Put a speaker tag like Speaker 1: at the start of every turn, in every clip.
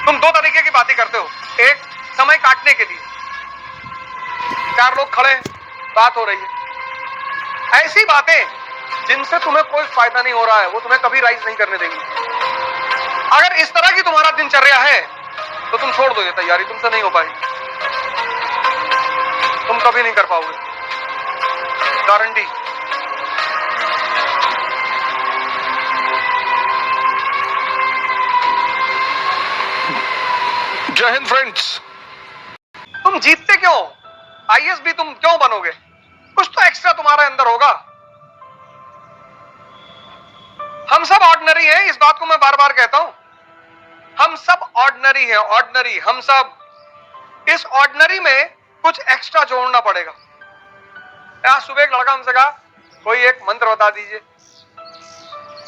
Speaker 1: तुम दो तरीके की बातें करते हो। एक, समय काटने के लिए, चार लोग खड़े हैं, बात हो रही है। ऐसी बातें जिनसे तुम्हें कोई फायदा नहीं हो रहा है वो तुम्हें कभी राइज नहीं करने देंगी। अगर इस तरह की तुम्हारा दिनचर्या है तो तुम छोड़ दो ये तैयारी, तुमसे नहीं हो पाएगी, तुम कभी नहीं कर पाओगे, गारंटी।
Speaker 2: जय हिंद फ्रेंड्स।
Speaker 1: तुम जीतते क्यों? आईएएस भी तुम क्यों बनोगे? कुछ तो एक्स्ट्रा तुम्हारे अंदर होगा। हम सब ऑर्डिनरी हैं, इस बात को मैं बार बार कहता हूं। हम सब ऑर्डिनरी हैं, ऑर्डिनरी। हम सब इस ऑर्डिनरी में कुछ एक्स्ट्रा जोड़ना पड़ेगा। आज सुबह एक लड़का हमसे कहा कोई एक मंत्र बता दीजिए।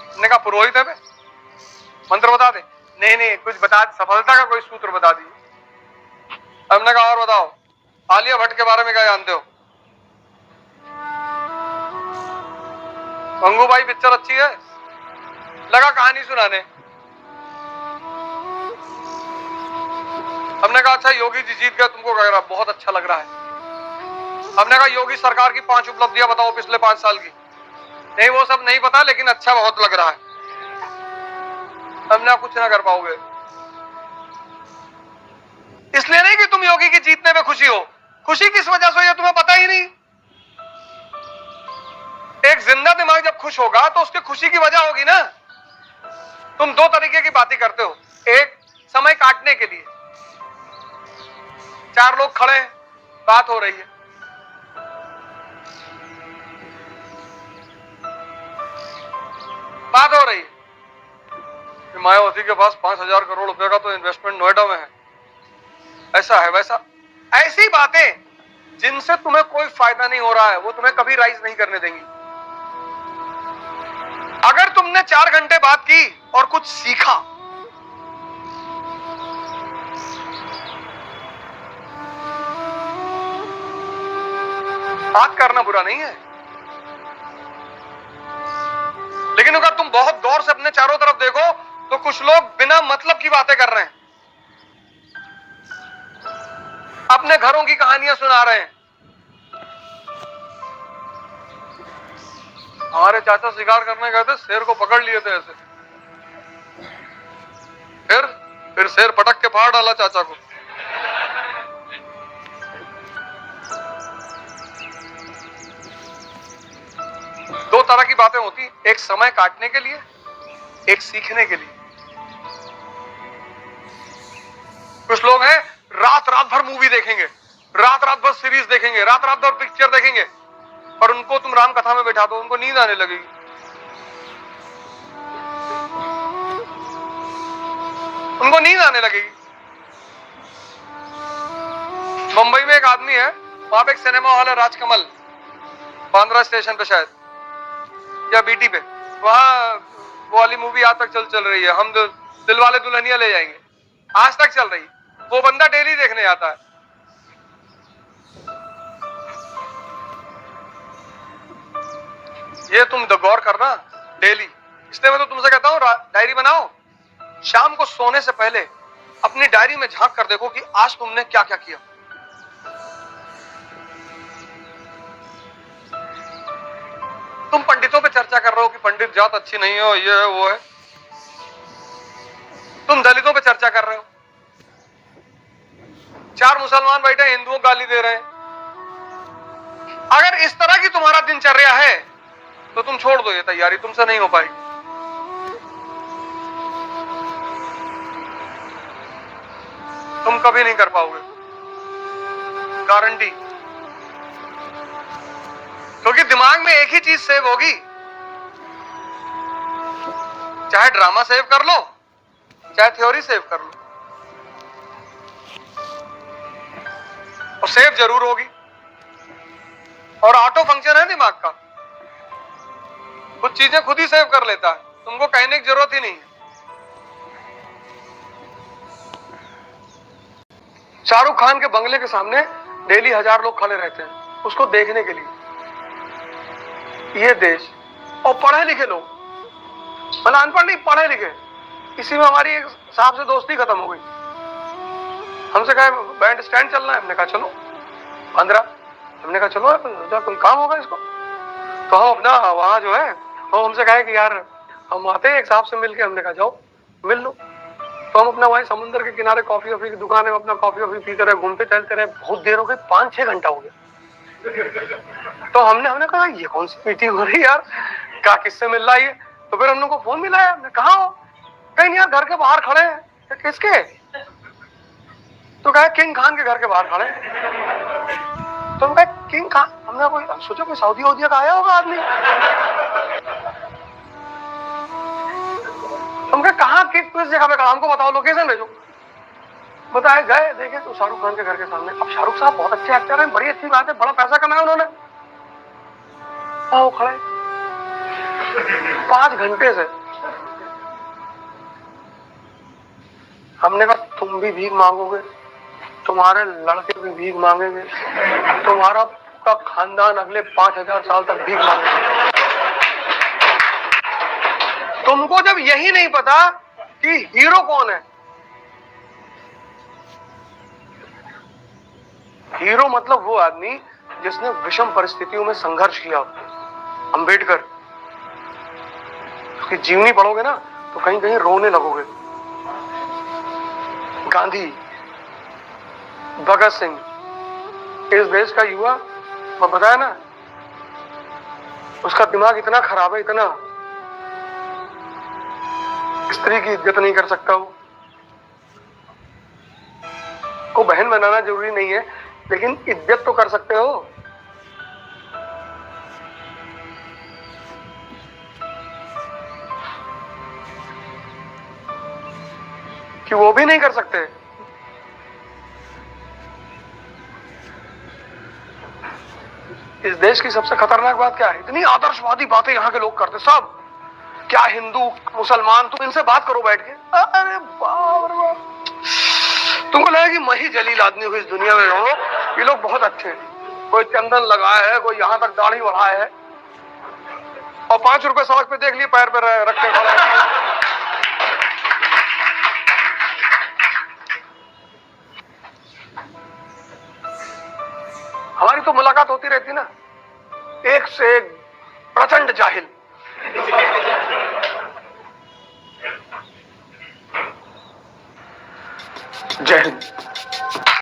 Speaker 1: हमने कहा पुरोहित है, मंत्र बता दे। नहीं नहीं, कुछ बता, सफलता का कोई सूत्र बता दीजिए। हमने कहा और बताओ, आलिया भट्ट के बारे में क्या जानते हो? गंगूबाई पिक्चर अच्छी है, लगा कहानी सुनाने। हमने कहा अच्छा योगी जी जीत गए, तुमको क्या लग रहा? बहुत अच्छा लग रहा है। हमने कहा योगी सरकार की 5 उपलब्धियां बताओ पिछले 5 साल की। नहीं वो सब नहीं पता, लेकिन अच्छा बहुत लग रहा है। हमने कुछ ना कर पाओगे, इसलिए नहीं कि तुम योगी की जीतने में खुशी हो। खुशी किस वजह से हो ये तुम्हें पता ही नहीं। एक जिंदा दिमाग जब खुश होगा तो उसकी खुशी की वजह होगी ना। तुम दो तरीके की बातें करते हो। एक, समय काटने के लिए, चार लोग खड़े हैं, बात हो रही है। बात हो रही है मायावती के पास 5,000 करोड़ रुपए का तो इन्वेस्टमेंट नोएडा में है, ऐसा है वैसा। ऐसी बातें जिनसे तुम्हें कोई फायदा नहीं हो रहा है वो तुम्हें कभी राइज नहीं करने देंगी। अगर तुमने 4 घंटे बात की और कुछ सीखा, बात करना बुरा नहीं है, लेकिन अगर तुम बहुत गौर से अपने चारों तरफ देखो तो कुछ लोग बिना मतलब की बातें कर रहे हैं, अपने घरों की कहानियां सुना रहे हैं। हमारे चाचा शिकार करने गए थे, शेर को पकड़ लिए थे ऐसे, फिर शेर पटक के फाड़ डाला चाचा को। दो तरह की बातें होती, एक समय काटने के लिए, एक सीखने के लिए। कुछ लोग हैं रात रात भर मूवी देखेंगे, रात रात भर सीरीज देखेंगे, रात रात भर पिक्चर देखेंगे, पर उनको तुम राम कथा में बैठा दो, उनको नींद आने लगेगी। उनको नींद आने लगेगी। मुंबई में एक आदमी है, वहां पे एक सिनेमा हॉल है राजकमल, बांद्रा स्टेशन पे शायद या बीटी पे, वहां वो वाली मूवी आज तक चल रही है, हम दिलवाले दुल्हनिया ले जाएंगे, आज तक चल रही। वो बंदा डेली देखने आता है। ये तुम गौर करना डेली। इसलिए मैं तो तुमसे कहता हूं डायरी बनाओ, शाम को सोने से पहले अपनी डायरी में झांक कर देखो कि आज तुमने क्या क्या किया। तुम पंडितों पे चर्चा कर रहे हो कि पंडित जात अच्छी नहीं हो, ये है वो है। तुम दलितों पे चर्चा कर रहे हो, 4 मुसलमान बैठे हिंदुओं को गाली दे रहे हैं। अगर इस तरह की तुम्हारा दिनचर्या है तो तुम छोड़ दो ये तैयारी, तुमसे नहीं हो पाएगी। तुम कभी नहीं कर पाओगे, गारंटी। क्योंकि दिमाग में एक ही चीज सेव होगी, चाहे ड्रामा सेव कर लो चाहे थ्योरी सेव कर लो, और सेव जरूर होगी। और ऑटो फंक्शन है दिमाग का, कुछ चीजें खुद ही सेव कर लेता है, तुमको कहने की जरूरत ही नहीं है। शाहरुख खान के बंगले के सामने डेली 1000 लोग खड़े रहते हैं उसको देखने के लिए। ये देश, और पढ़े लिखे लोग, मतलब अनपढ़ नहीं, पढ़े लिखे, इसी में हमारी एक साहब से दोस्ती खत्म हो गई। हमसे कहा बैंड स्टैंड चलना है, हमने कहा चलो। 15, हमने कहा चलो कोई काम होगा इसको। तो हम अपना वहां जो है वो हमसे कहे कि यार हम आते हैं एक साहब से मिल के, हमने कहा जाओ मिल लो। तो हम अपना वहीं समुद्र के किनारे कॉफी वॉफी की दुकान है, अपना कॉफी वॉफी पीते रहे, घूमते टहलते रहे। बहुत देर हो गई, 5-6 घंटा हो गया। तो हमने कहा ये कौन सी मीटिंग हो रही है यार, क्या किससे मिल रहा है ये। तो फिर हम लोग को फोन मिला है, हमने कहा हो, कहीं यार घर के बाहर खड़े हैं। किसके? तो कहा किंग खान के घर के बाहर खड़े। तो हम कहा किंग खान, हमने कोई सोचा कोई सऊदी वऊदी का आया होगा आदमी। हम कहा कहाँ किस जगह पे, हमको बताओ लोकेशन भेजो। बताए, गए, देखे तो शाहरुख खान के घर के सामने। अब शाहरुख साहब बहुत अच्छे एक्टर हैं, बड़ी अच्छी बात है, बड़ा पैसा कमाया उन्होंने। आओ खड़े 5 घंटे से। हमने कहा तुम भी भीख मांगोगे, तुम्हारे लड़के भी भीख मांगेंगे, तुम्हारा पूरा खानदान अगले 5000 साल तक भीख मांगेगा। तुमको जब यही नहीं पता कि हीरो कौन है। हीरो मतलब वो आदमी जिसने विषम परिस्थितियों में संघर्ष किया। अंबेडकर उसकी जीवनी पढ़ोगे ना तो कहीं कहीं रोने लगोगे। गांधी, भगत सिंह, इस देश का युवा, मैं बताया ना, उसका दिमाग इतना खराब है, इतना, स्त्री की इज्जत नहीं कर सकता वो। को बहन बनाना जरूरी नहीं है, लेकिन इज्जत तो कर सकते हो। कि वो भी नहीं कर सकते। इस देश की सबसे खतरनाक बात क्या है, इतनी आदर्शवादी बातें यहाँ के लोग करते सब। क्या हिंदू मुसलमान, तुम इनसे बात करो बैठ के, अरे बाप रे बाप, तुमको लगेगा कि मैं ही जलील आदमी हूँ इस दुनिया में। ये लोग बहुत अच्छे हैं, कोई चंदन लगाया है, कोई यहाँ तक दाढ़ी बढ़ाया है, और 5 रुपए सड़क पे देख लिए पैर पे रख के खड़ा है। हमारी तो मुलाकात होती रहती ना, एक से एक प्रचंड जाहिल। जय हिंद।